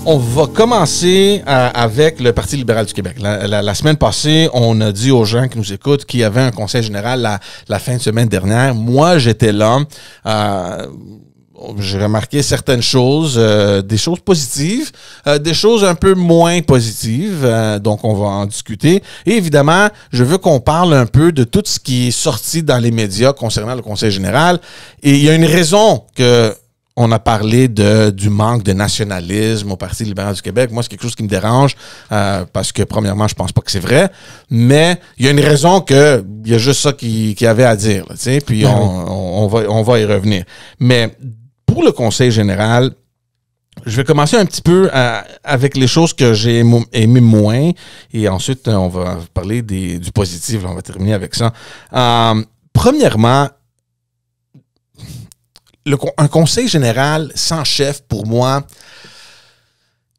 On va commencer avec le Parti libéral du Québec. La semaine passée, on a dit aux gens qui nous écoutent qu'il y avait un conseil général la fin de semaine dernière. Moi, j'étais là. J'ai remarqué certaines choses, des choses positives, des choses un peu moins positives, donc on va en discuter. Et évidemment, je veux qu'on parle un peu de tout ce qui est sorti dans les médias concernant le Conseil général. Et il y a une raison que on a parlé du manque de nationalisme au Parti libéral du Québec. Moi, c'est quelque chose qui me dérange parce que, premièrement, je pense pas que c'est vrai, mais il y a une raison que il y a juste ça qu'il y avait à dire. Là, puis on va y revenir. Mais pour le Conseil général, je vais commencer un petit peu avec les choses que j'ai aimé moins et ensuite, on va parler du positif. Là, on va terminer avec ça. Premièrement, un conseil général sans chef, pour moi,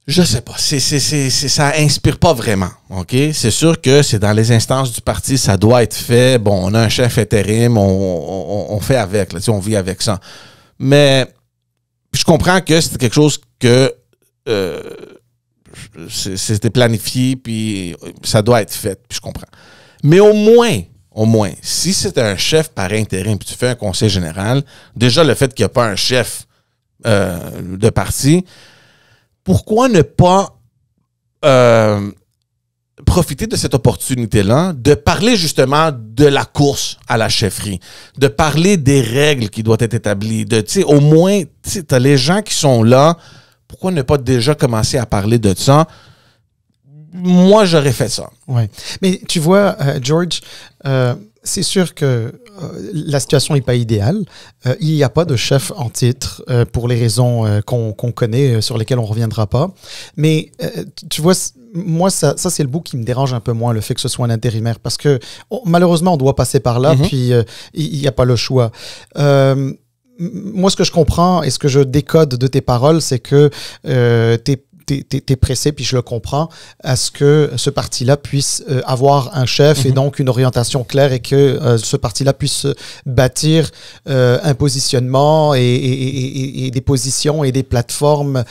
je sais pas, ça inspire pas vraiment, OK? C'est sûr que c'est dans les instances du parti, ça doit être fait. Bon, on a un chef intérim, on fait avec, là, on vit avec ça. Mais je comprends que c'était quelque chose que c'était planifié, puis ça doit être fait, puis je comprends. Mais au moins, si c'est un chef par intérim puis tu fais un conseil général, déjà le fait qu'il n'y a pas un chef de parti, pourquoi ne pas profiter de cette opportunité-là de parler justement de la course à la chefferie, de parler des règles qui doivent être établies, au moins, tu as les gens qui sont là, pourquoi ne pas déjà commencer à parler de ça? Moi, j'aurais fait ça. Oui. Mais tu vois, George, c'est sûr que la situation n'est pas idéale. Il n'y a pas de chef en titre pour les raisons qu'on connaît, sur lesquelles on ne reviendra pas. Mais tu vois, moi, ça c'est le bout qui me dérange un peu moins, le fait que ce soit un intérimaire. Parce que malheureusement, on doit passer par là, puis il n'y a pas le choix. Moi, ce que je comprends et ce que je décode de tes paroles, c'est que t'es pressé, puis je le comprends, à ce que ce parti-là puisse avoir un chef et donc une orientation claire et que ce parti-là puisse bâtir un positionnement et des positions et des plateformes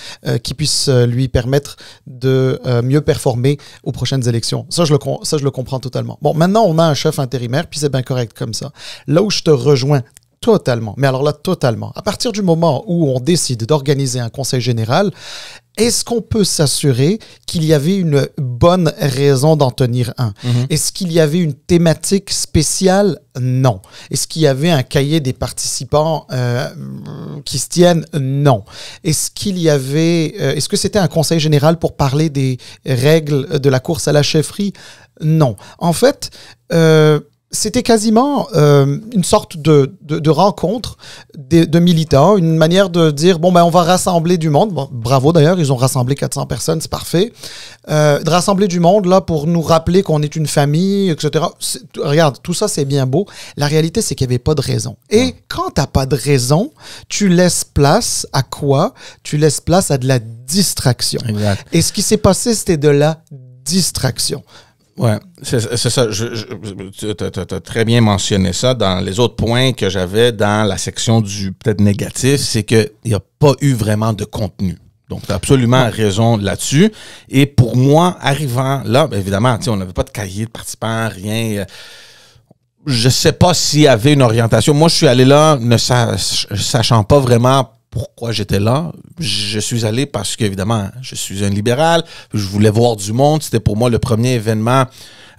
qui puissent lui permettre de mieux performer aux prochaines élections. Ça, je le comprends totalement. Bon, maintenant, on a un chef intérimaire, puis c'est bien correct comme ça. Là où je te rejoins totalement, mais alors là, totalement, à partir du moment où on décide d'organiser un conseil général, est-ce qu'on peut s'assurer qu'il y avait une bonne raison d'en tenir un? Est-ce qu'il y avait une thématique spéciale? Non. Est-ce qu'il y avait un cahier des participants qui se tiennent? Non. Est-ce que c'était un conseil général pour parler des règles de la course à la chefferie? Non. En fait, c'était quasiment une sorte de rencontre de militants, une manière de dire, bon, ben, on va rassembler du monde. Bon, bravo d'ailleurs, ils ont rassemblé 400 personnes, c'est parfait. De rassembler du monde, là, pour nous rappeler qu'on est une famille, etc. Regarde, tout ça, c'est bien beau. La réalité, c'est qu'il n'y avait pas de raison. Et quand tu n'as pas de raison, tu laisses place à quoi? Tu laisses place à de la distraction. Exact. Et ce qui s'est passé, c'était de la distraction. Ouais, c'est ça. Tu as très bien mentionné ça dans les autres points que j'avais dans la section du peut-être négatif, c'est qu'il n'y a pas eu vraiment de contenu. Donc, tu as absolument raison là-dessus. Et pour moi, arrivant là, bien évidemment, on n'avait pas de cahier de participants, rien. Je sais pas s'il y avait une orientation. Moi, je suis allé là ne sachant pas vraiment pourquoi j'étais là. Je suis allé parce qu'évidemment, je suis un libéral. Je voulais voir du monde. C'était pour moi le premier événement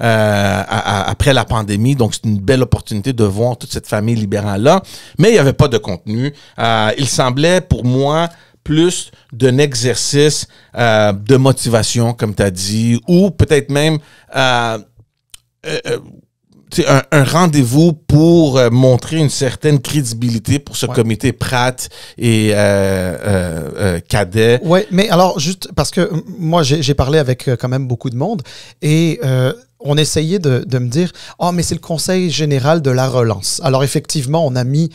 après la pandémie. Donc, c'est une belle opportunité de voir toute cette famille libérale-là. Mais il n'y avait pas de contenu. Il semblait pour moi plus d'un exercice de motivation, comme tu as dit, ou peut-être même un rendez-vous pour montrer une certaine crédibilité pour ce comité Pratt et Cadet. Oui, mais alors, juste parce que moi, j'ai parlé avec quand même beaucoup de monde et on essayait de me dire « Ah, mais c'est le Conseil général de la relance ». Alors, effectivement, on a mis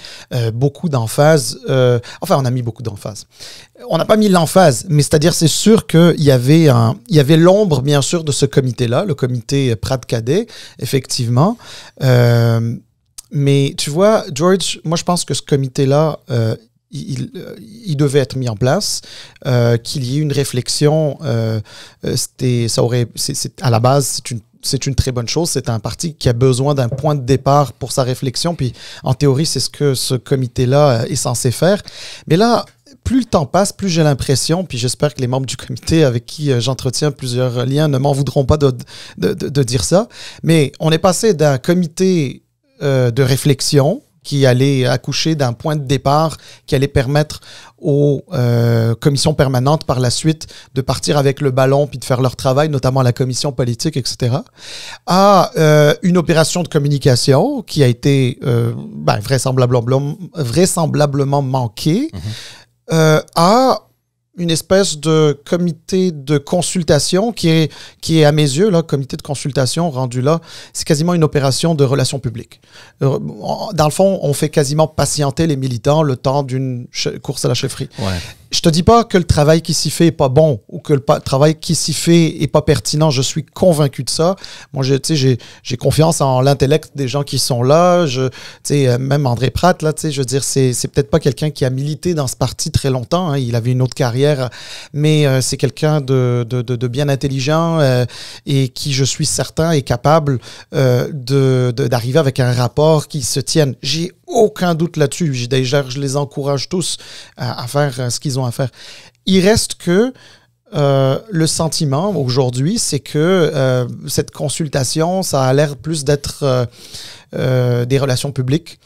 beaucoup d'emphase. On a mis beaucoup d'emphase. On n'a pas mis l'emphase, mais c'est-à-dire, c'est sûr qu'il y avait l'ombre, bien sûr, de ce comité-là, le comité Pratt-Cadet, effectivement. Mais tu vois, George, moi, je pense que ce comité-là, il devait être mis en place, qu'il y ait une réflexion. À la base, c'est une très bonne chose. C'est un parti qui a besoin d'un point de départ pour sa réflexion. Puis, en théorie, c'est ce que ce comité-là est censé faire. Mais là, plus le temps passe, plus j'ai l'impression, puis j'espère que les membres du comité avec qui j'entretiens plusieurs liens ne m'en voudront pas de dire ça, mais on est passé d'un comité de réflexion qui allait accoucher d'un point de départ qui allait permettre aux commissions permanentes par la suite de partir avec le ballon puis de faire leur travail, notamment la commission politique, etc., à une opération de communication qui a été vraisemblablement manquée, à une espèce de comité de consultation qui est à mes yeux, là, comité de consultation rendu là, c'est quasiment une opération de relations publiques. Dans le fond, on fait quasiment patienter les militants le temps d'une course à la chefferie. Ouais. Je te dis pas que le travail qui s'y fait est pas bon ou que le travail qui s'y fait est pas pertinent. Je suis convaincu de ça. Moi, j'ai confiance en l'intellect des gens qui sont là. Même André Pratt, là, je veux dire, c'est peut-être pas quelqu'un qui a milité dans ce parti très longtemps. Hein. Il avait une autre carrière, mais c'est quelqu'un de bien intelligent et qui, je suis certain, est capable d'arriver avec un rapport qui se tienne. J'ai aucun doute là-dessus. D'ailleurs, je les encourage tous à faire ce qu'ils ont à faire. Il reste que le sentiment aujourd'hui, c'est que cette consultation, ça a l'air plus d'être des relations publiques.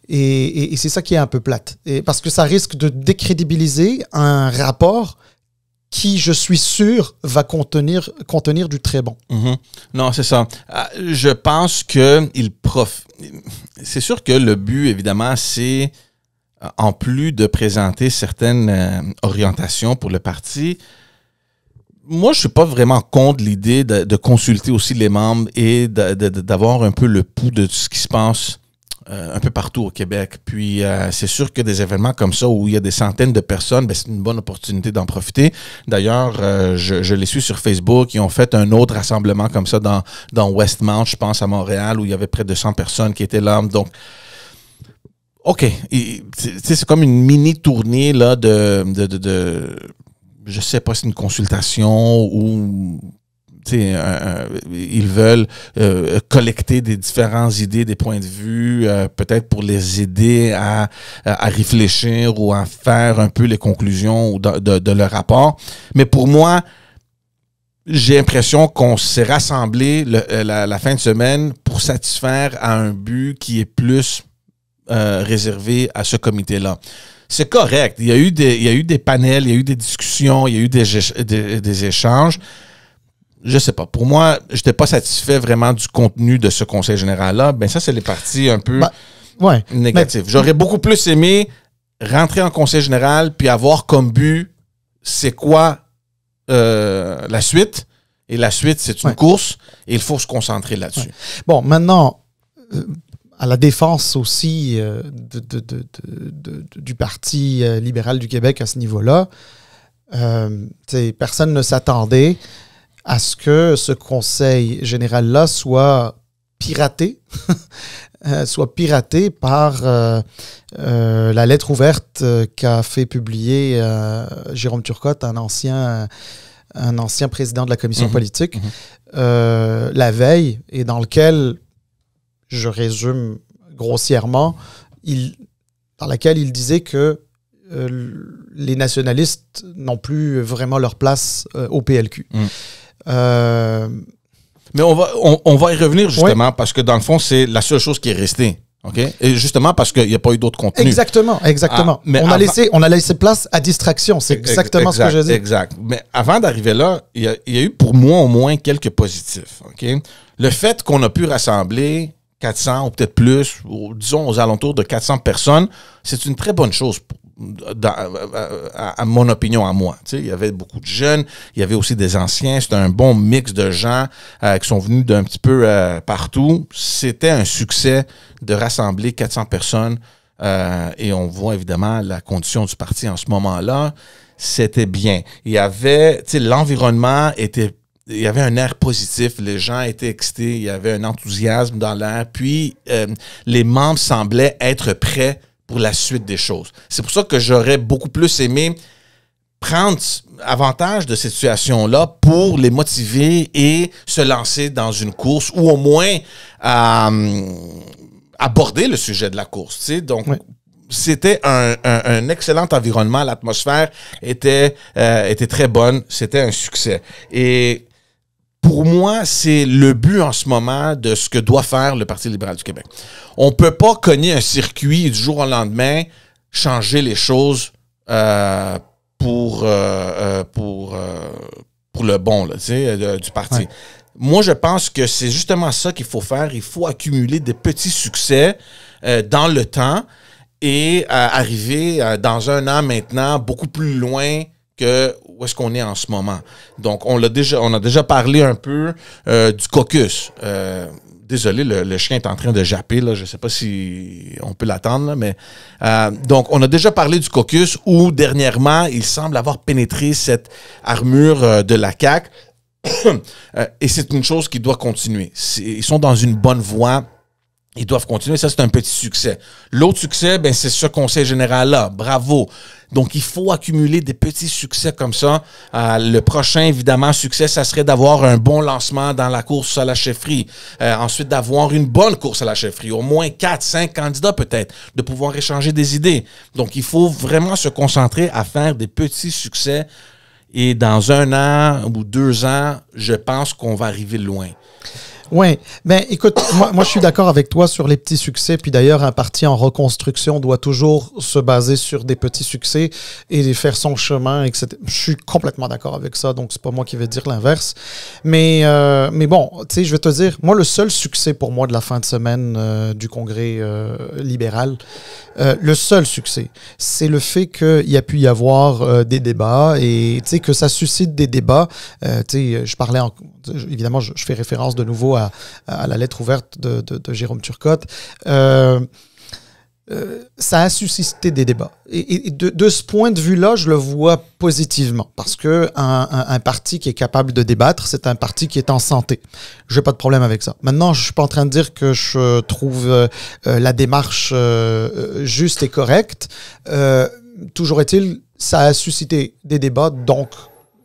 Et c'est ça qui est un peu plate. Parce que ça risque de décrédibiliser un rapport qui, je suis sûr, va contenir du très bon. Mm-hmm. Non, c'est ça. Je pense que c'est sûr que le but, évidemment, c'est, en plus de présenter certaines orientations pour le parti, moi, je suis pas vraiment contre l'idée de consulter aussi les membres et d'avoir un peu le pouls de tout ce qui se passe un peu partout au Québec. Puis, c'est sûr que des événements comme ça où il y a des centaines de personnes, c'est une bonne opportunité d'en profiter. D'ailleurs, je les suis sur Facebook. Ils ont fait un autre rassemblement comme ça dans Westmount, je pense, à Montréal, où il y avait près de 100 personnes qui étaient là. Donc, OK. C'est comme une mini-tournée là, je sais pas si c'est une consultation ou... ils veulent collecter des différentes idées, des points de vue, peut-être pour les aider à réfléchir ou à faire un peu les conclusions de leur rapport. Mais pour moi, j'ai l'impression qu'on s'est rassemblés la fin de semaine pour satisfaire à un but qui est plus réservé à ce comité-là. C'est correct. Il y a eu des panels, il y a eu des discussions, il y a eu des échanges. Je sais pas. Pour moi, je n'étais pas satisfait vraiment du contenu de ce conseil général-là. Ça, c'est les parties un peu négatives. J'aurais beaucoup plus aimé rentrer en conseil général puis avoir comme but, c'est quoi la suite. Et la suite, c'est une course et il faut se concentrer là-dessus. Ouais. Bon, maintenant, à la défense aussi du Parti libéral du Québec à ce niveau-là, personne ne s'attendait à ce que ce conseil général-là soit piraté, par la lettre ouverte qu'a fait publier Jérôme Turcotte, un ancien président de la commission politique, la veille, et dans lequel, je résume grossièrement, dans laquelle il disait que les nationalistes n'ont plus vraiment leur place au PLQ. Mais on va y revenir justement parce que dans le fond, c'est la seule chose qui est restée. Okay? Et justement parce qu'il n'y a pas eu d'autres contenus. Exactement. Mais on a laissé place à distraction. C'est exactement ce que je dis. Exact. Mais avant d'arriver là, il y a eu pour moi au moins quelques positifs. Okay? Le fait qu'on a pu rassembler 400 ou peut-être plus, ou disons aux alentours de 400 personnes, c'est une très bonne chose à mon opinion, à moi. Il y avait beaucoup de jeunes, il y avait aussi des anciens, c'était un bon mix de gens qui sont venus d'un petit peu partout. C'était un succès de rassembler 400 personnes et on voit évidemment la condition du parti en ce moment-là. C'était bien. Il y avait, l'environnement était... Il y avait un air positif, les gens étaient excités, il y avait un enthousiasme dans l'air, puis les membres semblaient être prêts pour la suite des choses. C'est pour ça que j'aurais beaucoup plus aimé prendre avantage de cette situation-là pour les motiver et se lancer dans une course ou au moins aborder le sujet de la course. Tu sais? Donc, c'était un excellent environnement. L'atmosphère était très bonne. C'était un succès. Et pour moi, c'est le but en ce moment de ce que doit faire le Parti libéral du Québec. On ne peut pas cogner un circuit et du jour au lendemain changer les choses pour le bon là, tu sais, du parti. Ouais. Moi, je pense que c'est justement ça qu'il faut faire. Il faut accumuler des petits succès dans le temps et arriver dans un an maintenant beaucoup plus loin que où est-ce qu'on est en ce moment. Donc, on a déjà parlé un peu du caucus. Désolé, le chien est en train de japper, là. Je ne sais pas si on peut l'attendre, là, mais donc, on a déjà parlé du caucus où, dernièrement, il semble avoir pénétré cette armure de la CAQ. Et c'est une chose qui doit continuer. Ils sont dans une bonne voie. Ils doivent continuer. Ça, c'est un petit succès. L'autre succès, ben, c'est ce conseil général-là. Bravo. Donc, il faut accumuler des petits succès comme ça. Le prochain, évidemment, succès, ça serait d'avoir un bon lancement dans la course à la chefferie. Ensuite, d'avoir une bonne course à la chefferie. Au moins 4, 5 candidats peut-être. De pouvoir échanger des idées. Donc, il faut vraiment se concentrer à faire des petits succès. Et dans 1 an ou 2 ans, je pense qu'on va arriver loin. Oui, ben écoute, moi je suis d'accord avec toi sur les petits succès, puis d'ailleurs un parti en reconstruction doit toujours se baser sur des petits succès et faire son chemin, etc. Je suis complètement d'accord avec ça, donc c'est pas moi qui vais dire l'inverse. Mais bon, tu sais, je vais te dire, moi le seul succès pour moi de la fin de semaine du congrès libéral, le seul succès, c'est le fait qu'il y a pu y avoir des débats et tu sais que ça suscite des débats. Tu sais, je parlais évidemment, je fais référence de nouveau à la lettre ouverte de Jérôme Turcotte. Ça a suscité des débats. Et de ce point de vue-là, je le vois positivement. Parce que un parti qui est capable de débattre, c'est un parti qui est en santé. Je n'ai pas de problème avec ça. Maintenant, je ne suis pas en train de dire que je trouve la démarche juste et correcte. Toujours est-il, ça a suscité des débats, donc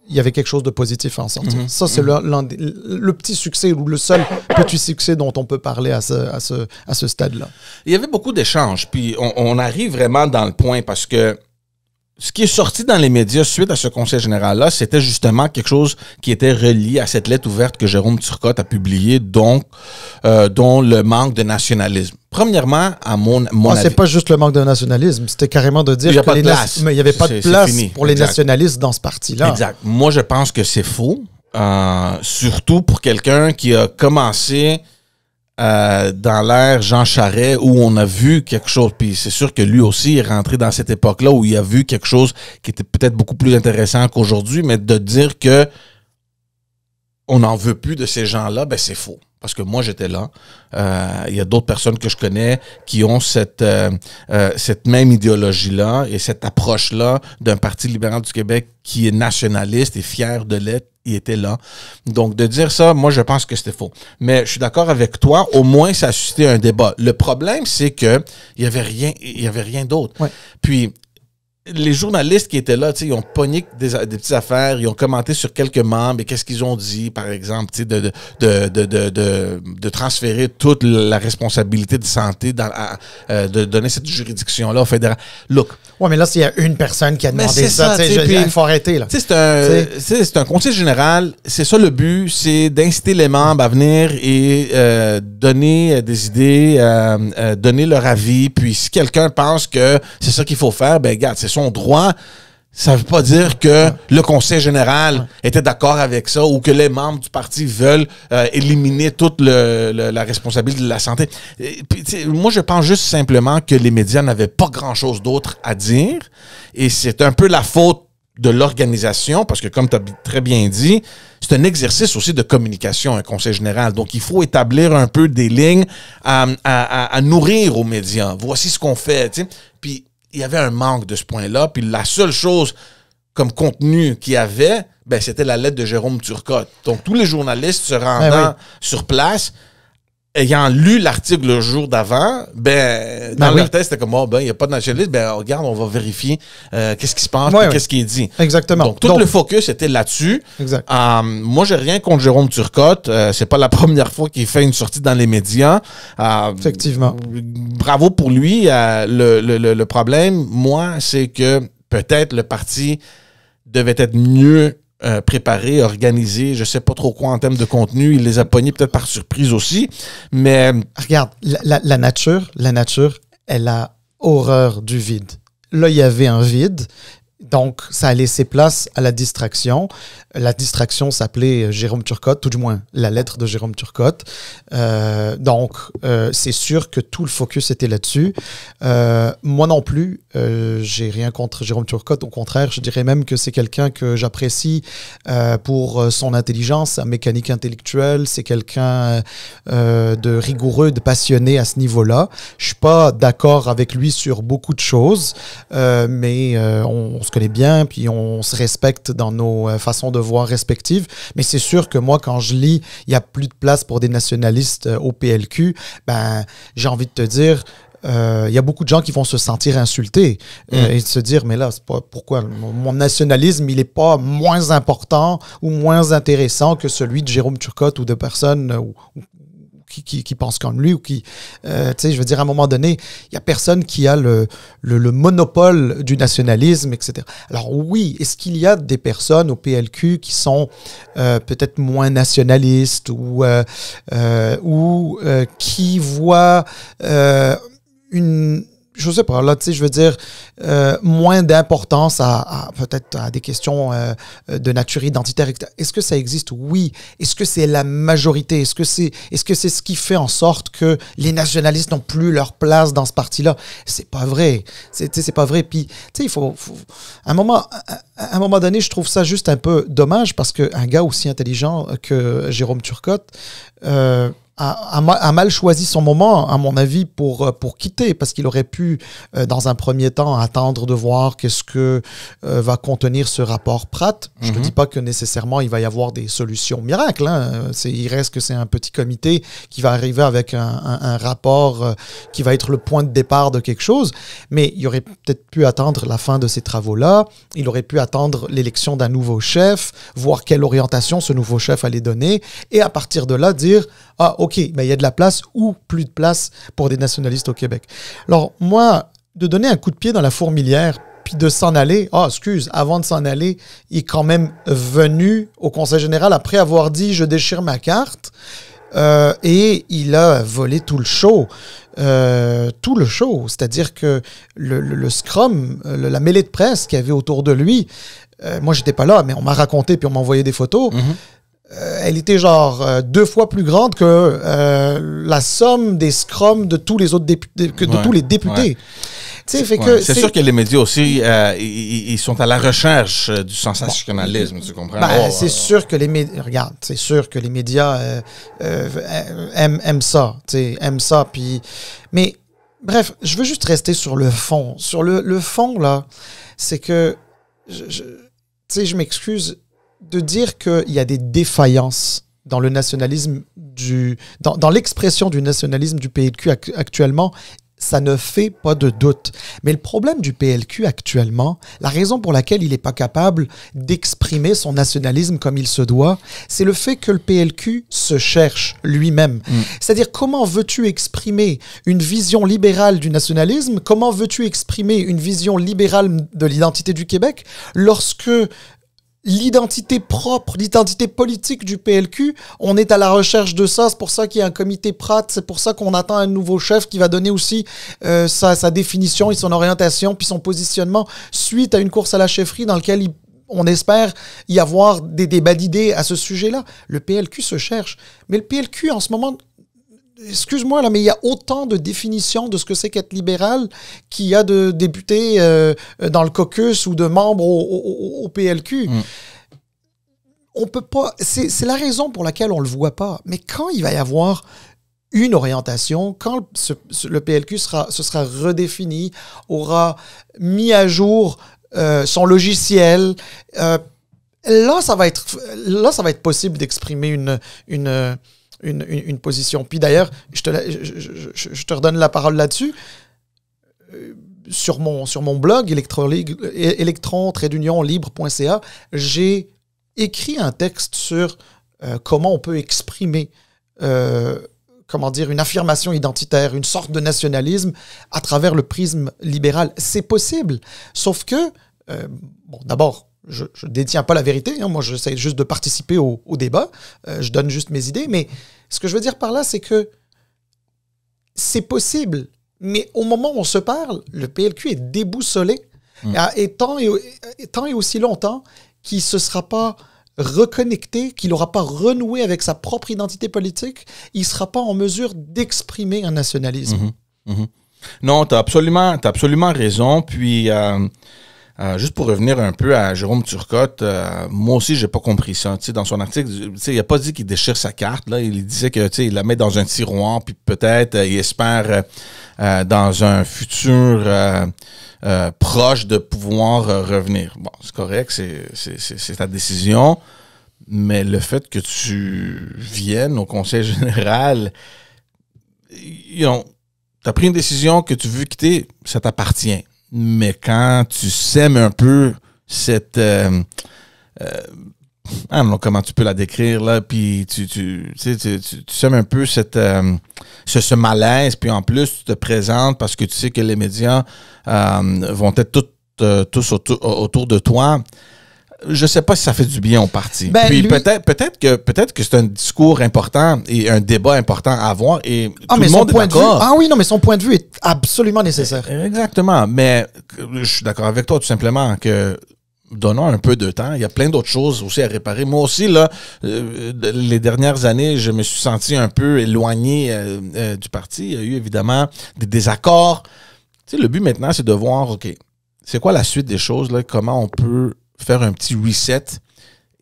il y avait quelque chose de positif à en sortir. Ça, c'est le petit succès ou le seul petit succès dont on peut parler à ce stade-là. Il y avait beaucoup d'échanges, puis on arrive vraiment dans le point parce que ce qui est sorti dans les médias suite à ce conseil général-là, c'était justement quelque chose qui était relié à cette lettre ouverte que Jérôme Turcotte a publiée, dont le manque de nationalisme. Premièrement, à mon avis... c'est pas juste le manque de nationalisme, c'était carrément de dire qu'il n'y avait pas de place pour les nationalistes dans ce parti-là. Exact. Moi, je pense que c'est faux, surtout pour quelqu'un qui a commencé dans l'ère Jean Charest où on a vu quelque chose, puis c'est sûr que lui aussi est rentré dans cette époque-là où il a vu quelque chose qui était peut-être beaucoup plus intéressant qu'aujourd'hui, mais de dire que on n'en veut plus de ces gens-là, ben c'est faux. Parce que moi, j'étais là. Il y a d'autres personnes que je connais qui ont cette même idéologie-là et cette approche-là d'un Parti libéral du Québec qui est nationaliste et fier de l'être. Il était là. Donc, de dire ça, moi, je pense que c'était faux. Mais je suis d'accord avec toi. Au moins, ça a suscité un débat. Le problème, c'est que il y avait rien d'autre. Ouais. Puis, les journalistes qui étaient là, ils ont pogné des petites affaires, ils ont commenté sur quelques membres et qu'est-ce qu'ils ont dit, par exemple, de transférer toute la responsabilité de santé, de donner cette juridiction-là au fédéral. Look. Ouais, mais là, s'il y a une personne qui a demandé ça, il faut arrêter, là. C'est un conseil général, c'est ça le but, c'est d'inciter les membres à venir et donner des idées, donner leur avis, puis si quelqu'un pense que c'est ça qu'il faut faire, ben regarde, c'est son droit. Ça ne veut pas dire que le conseil général était d'accord avec ça ou que les membres du parti veulent éliminer toute la responsabilité de la santé. Et puis, moi, je pense juste simplement que les médias n'avaient pas grand-chose d'autre à dire et c'est un peu la faute de l'organisation parce que, comme tu as très bien dit, c'est un exercice aussi de communication, un conseil général. Donc, il faut établir un peu des lignes à nourrir aux médias. Voici ce qu'on fait. T'sais. Puis, il y avait un manque de ce point-là. Puis la seule chose comme contenu qu'il y avait, ben, c'était la lettre de Jérôme Turcotte. Donc, tous les journalistes se rendant sur place ayant lu l'article le jour d'avant, dans leur tête, c'était comme, il n'y a pas de nationalisme, regarde, on va vérifier qu'est-ce qui se passe, qu'est-ce qui est dit. Exactement. Donc, tout le focus était là-dessus. Exact. Moi, j'ai rien contre Jérôme Turcotte. C'est pas la première fois qu'il fait une sortie dans les médias. Effectivement. Bravo pour lui. Le problème, moi, c'est que peut-être le parti devait être mieux préparé, organisé, je sais pas trop quoi en termes de contenu. Il les a pognés peut-être par surprise aussi. Mais regarde, la nature, elle a horreur du vide. Là, il y avait un vide. Donc, ça a laissé place à la distraction. La distraction s'appelait Jérôme Turcotte, tout du moins la lettre de Jérôme Turcotte. Donc, c'est sûr que tout le focus était là-dessus. Moi non plus, j'ai rien contre Jérôme Turcotte. Au contraire, je dirais même que c'est quelqu'un que j'apprécie pour son intelligence, sa mécanique intellectuelle. C'est quelqu'un de rigoureux, de passionné à ce niveau-là. Je suis pas d'accord avec lui sur beaucoup de choses, mais on se connaît bien, puis on se respecte dans nos façons de voir respectives. Mais c'est sûr que moi, quand je lis, il n'y a plus de place pour des nationalistes au PLQ, j'ai envie de te dire, il y a beaucoup de gens qui vont se sentir insultés et se dire, mais là, c'est pas pourquoi mon nationalisme, il n'est pas moins important ou moins intéressant que celui de Jérôme Turcotte ou de personnes qui pensent comme lui ou qui, tu sais, je veux dire, à un moment donné, il n'y a personne qui a le monopole du nationalisme, etc. Alors oui, est-ce qu'il y a des personnes au PLQ qui sont peut-être moins nationalistes ou qui voient je sais pas, là, tu sais, je veux dire, moins d'importance peut-être à des questions de nature identitaire. Est-ce que ça existe? Oui. Est-ce que c'est la majorité? Est-ce que c'est ce qui fait en sorte que les nationalistes n'ont plus leur place dans ce parti-là? C'est pas vrai. C'est pas vrai. Puis, tu sais, il faut à un moment donné, je trouve ça juste un peu dommage parce qu'un gars aussi intelligent que Jérôme Turcotte, a mal choisi son moment, à mon avis, pour quitter, parce qu'il aurait pu, dans un premier temps, attendre de voir qu'est-ce que va contenir ce rapport Pratt. Je ne dis pas que nécessairement il va y avoir des solutions miracles. Hein. Il reste que c'est un petit comité qui va arriver avec un rapport qui va être le point de départ de quelque chose, mais il aurait peut-être pu attendre la fin de ces travaux-là, il aurait pu attendre l'élection d'un nouveau chef, voir quelle orientation ce nouveau chef allait donner, et à partir de là, dire « Ah, OK, mais il y a de la place ou plus de place pour des nationalistes au Québec. » Alors, moi, de donner un coup de pied dans la fourmilière, puis de s'en aller, avant de s'en aller, il est quand même venu au Conseil général après avoir dit « Je déchire ma carte ». Et il a volé tout le show. C'est-à-dire que le scrum, la mêlée de presse qu'il y avait autour de lui, moi, j'étais pas là, mais on m'a raconté puis on m'a envoyé des photos. Elle était genre 2 fois plus grande que la somme des scrums de tous les autres députés, de tous les députés. C'est sûr que les médias aussi, ils sont à la recherche du sensationnalisme, tu comprends? C'est sûr que les médias, regarde, c'est sûr que les médias aiment ça, puis, mais bref, je veux juste rester sur le fond. Sur le fond, là, c'est que, je m'excuse de dire qu'il y a des défaillances dans le nationalisme dans l'expression du nationalisme du PLQ actuellement. Ça ne fait pas de doute. Mais le problème du PLQ actuellement, la raison pour laquelle il n'est pas capable d'exprimer son nationalisme comme il se doit, c'est le fait que le PLQ se cherche lui-même. C'est-à-dire, comment veux-tu exprimer une vision libérale du nationalisme? Comment veux-tu exprimer une vision libérale de l'identité du Québec lorsque l'identité propre, l'identité politique du PLQ, on est à la recherche de ça, c'est pour ça qu'il y a un comité Pratt, c'est pour ça qu'on attend un nouveau chef qui va donner aussi sa définition et son orientation, puis son positionnement suite à une course à la chefferie dans laquelle on espère y avoir des débats d'idées à ce sujet-là. Le PLQ se cherche. Mais le PLQ, en ce moment, excuse-moi, là, mais il y a autant de définitions de ce que c'est qu'être libéral qu'il y a de députés dans le caucus ou de membres au PLQ. On peut pas... C'est la raison pour laquelle on le voit pas. Mais quand il va y avoir une orientation, quand le PLQ se sera redéfini, aura mis à jour son logiciel, là, ça va être possible d'exprimer une position. Puis d'ailleurs, je te redonne la parole là-dessus. Sur mon blog, electron-libre.ca, j'ai écrit un texte sur comment on peut exprimer une affirmation identitaire, une sorte de nationalisme à travers le prisme libéral. C'est possible. Sauf que, d'abord, je ne détiens pas la vérité. Moi, j'essaie juste de participer au débat. Je donne juste mes idées. Mais ce que je veux dire par là, c'est que c'est possible. Mais au moment où on se parle, le PLQ est déboussolé. Et tant et aussi longtemps qu'il ne se sera pas reconnecté, qu'il n'aura pas renoué avec sa propre identité politique, il ne sera pas en mesure d'exprimer un nationalisme. Non, tu as absolument raison. Puis, juste pour revenir un peu à Jérôme Turcotte, moi aussi, j'ai pas compris ça. Dans son article, il n'a pas dit qu'il déchire sa carte. Là. Il disait que il la met dans un tiroir, puis peut-être il espère dans un futur proche de pouvoir revenir. Bon, c'est correct, c'est ta décision. Mais le fait que tu viennes au Conseil général, tu as pris une décision que tu veux quitter, ça t'appartient. Mais quand tu sèmes un peu cette... je ne sais comment tu peux la décrire, là, puis tu sèmes un peu ce malaise, puis en plus, tu te présentes parce que tu sais que les médias vont être tous autour de toi. Je ne sais pas si ça fait du bien au parti. Puis peut-être que c'est un discours important et un débat important à avoir et tout le monde est d'accord. Ah oui, non, mais son point de vue est absolument nécessaire. Exactement. Mais je suis d'accord avec toi tout simplement que donnons un peu de temps. Il y a plein d'autres choses aussi à réparer. Moi aussi, là, les dernières années, je me suis senti un peu éloigné du parti. Il y a eu évidemment des désaccords. Le but maintenant, c'est de voir, OK, c'est quoi la suite des choses, là, comment on peut faire un petit reset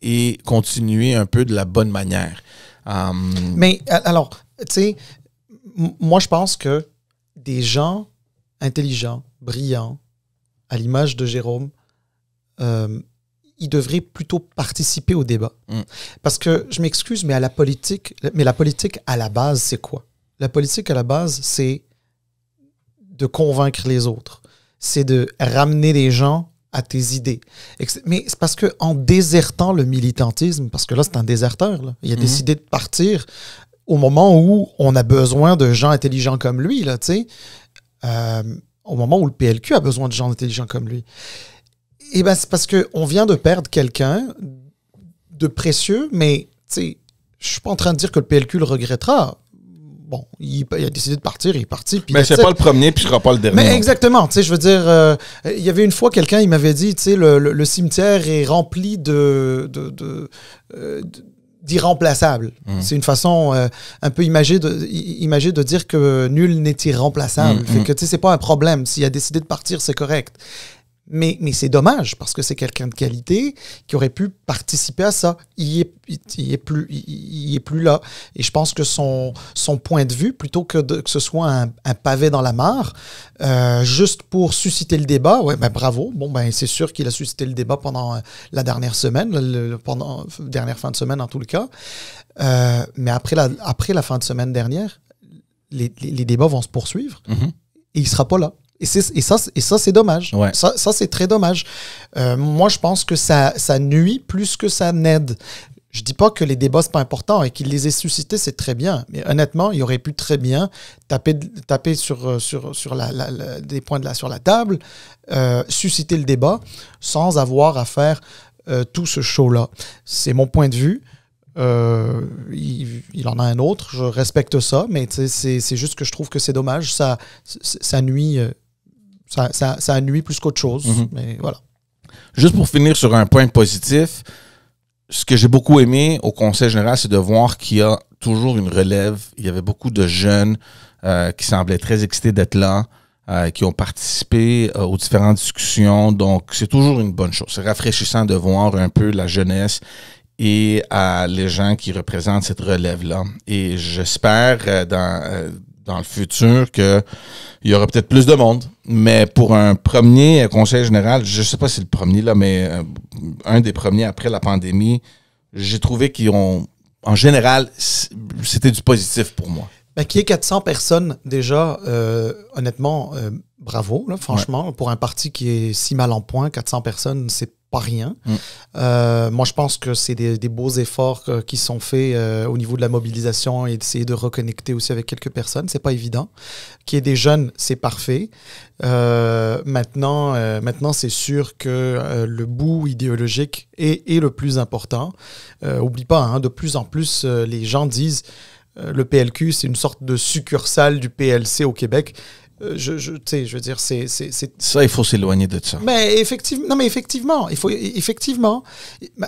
et continuer un peu de la bonne manière. Mais alors, tu sais, moi je pense que des gens intelligents, brillants, à l'image de Jérôme, ils devraient plutôt participer au débat. Parce que, je m'excuse, mais la politique à la base, c'est quoi? La politique à la base, c'est de convaincre les autres. C'est de ramener les gens à tes idées. Mais c'est parce qu'en désertant le militantisme, parce que là, c'est un déserteur, là, il a décidé de partir au moment où on a besoin de gens intelligents comme lui, là, tu sais, au moment où le PLQ a besoin de gens intelligents comme lui. Et bien, c'est parce qu'on vient de perdre quelqu'un de précieux, mais, tu sais, je suis pas en train de dire que le PLQ le regrettera. Bon, il a décidé de partir, il est parti. Mais c'est pas le premier, puis ce sera pas le dernier. Mais exactement, tu sais, je veux dire, il y avait une fois quelqu'un, il m'avait dit, tu sais, le cimetière est rempli d'irremplaçables. C'est une façon un peu imagée de dire que nul n'est irremplaçable. Fait que, tu sais, c'est pas un problème. S'il a décidé de partir, c'est correct. Mais c'est dommage, parce que c'est quelqu'un de qualité qui aurait pu participer à ça. Il est plus là. Et je pense que son point de vue, plutôt que ce soit un pavé dans la mare, juste pour susciter le débat, ouais, ben bravo. Bon, ben c'est sûr qu'il a suscité le débat pendant la dernière semaine, pendant dernière fin de semaine en tout le cas. Mais après la fin de semaine dernière, les débats vont se poursuivre et il sera pas là. Et ça, c'est dommage. Ouais. Ça, c'est très dommage. Moi, je pense que ça nuit plus que ça n'aide. Je dis pas que les débats, c'est pas important et qu'il les ait suscités, c'est très bien. Mais honnêtement, il aurait pu très bien taper sur des points sur la table, susciter le débat sans avoir à faire tout ce show-là. C'est mon point de vue. Il en a un autre, je respecte ça, mais c'est juste que je trouve que c'est dommage. Ça nuit. Ça nuit plus qu'autre chose. Mais voilà. Juste pour finir sur un point positif, ce que j'ai beaucoup aimé au Conseil général, c'est de voir qu'il y a toujours une relève. Il y avait beaucoup de jeunes qui semblaient très excités d'être là, qui ont participé aux différentes discussions. Donc, c'est toujours une bonne chose. C'est rafraîchissant de voir un peu la jeunesse et les gens qui représentent cette relève-là. Et j'espère dans le futur qu'il y aura peut-être plus de monde. Mais pour un premier conseil général, je ne sais pas si c'est le premier, là, mais un des premiers après la pandémie, j'ai trouvé qu'ils ont en général, c'était du positif pour moi. Ben, qu'il y ait 400 personnes, déjà, honnêtement, bravo, là, franchement. Pour un parti qui est si mal en point, 400 personnes, c'est pas rien. Moi, je pense que c'est des beaux efforts qui sont faits au niveau de la mobilisation et d'essayer de reconnecter aussi avec quelques personnes. C'est pas évident. Qu'il y ait des jeunes, c'est parfait. Maintenant, c'est sûr que le bout idéologique est le plus important. Oublie pas, hein, de plus en plus, les gens disent le PLQ, c'est une sorte de succursale du PLC au Québec. Je veux dire, c'est... Ça, il faut s'éloigner de ça. Mais effectivement,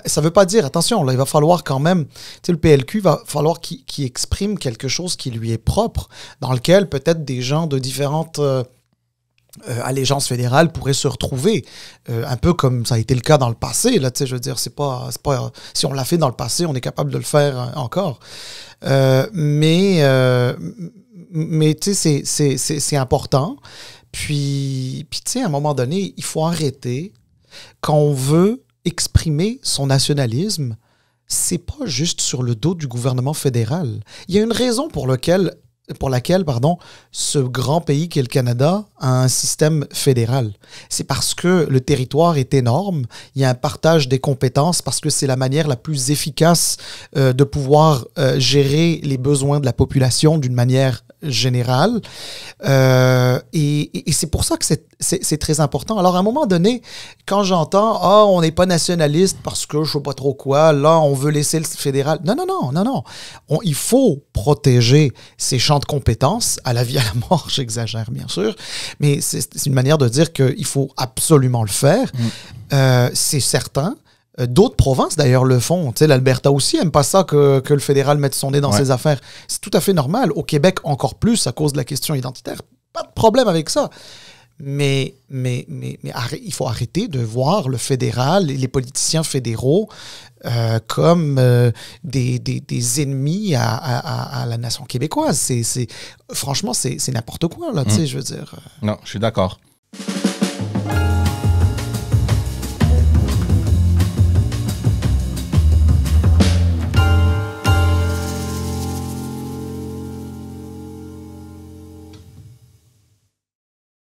ça veut pas dire, attention, là, il va falloir quand même, le PLQ va falloir qu'il exprime quelque chose qui lui est propre, dans lequel peut-être des gens de différentes allégeances fédérales pourraient se retrouver, un peu comme ça a été le cas dans le passé, là, je veux dire, c'est pas, si on l'a fait dans le passé, on est capable de le faire encore. Mais tu sais, c'est important. Puis tu sais, à un moment donné, il faut arrêter. Quand on veut exprimer son nationalisme, c'est pas juste sur le dos du gouvernement fédéral. Il y a une raison pour laquelle, ce grand pays qu'est le Canada a un système fédéral. C'est parce que le territoire est énorme, il y a un partage des compétences, parce que c'est la manière la plus efficace de pouvoir gérer les besoins de la population d'une manière générale. Et c'est pour ça que c'est très important. Alors, à un moment donné, quand j'entends « Ah, on n'est pas nationaliste parce que je ne sais pas trop quoi, là, on veut laisser le fédéral. » Non. Il faut protéger ces champs de compétences, à la vie, à la mort, j'exagère bien sûr, mais c'est une manière de dire qu'il faut absolument le faire. C'est certain. D'autres provinces, d'ailleurs, le font. Tu sais, l'Alberta aussi n'aime pas ça que le fédéral mette son nez dans ses affaires. C'est tout à fait normal. Au Québec, encore plus, à cause de la question identitaire. Pas de problème avec ça. Mais il faut arrêter de voir le fédéral et les politiciens fédéraux comme des ennemis à la nation québécoise. Franchement, c'est n'importe quoi, là, tu sais, je veux dire. Non, je suis d'accord.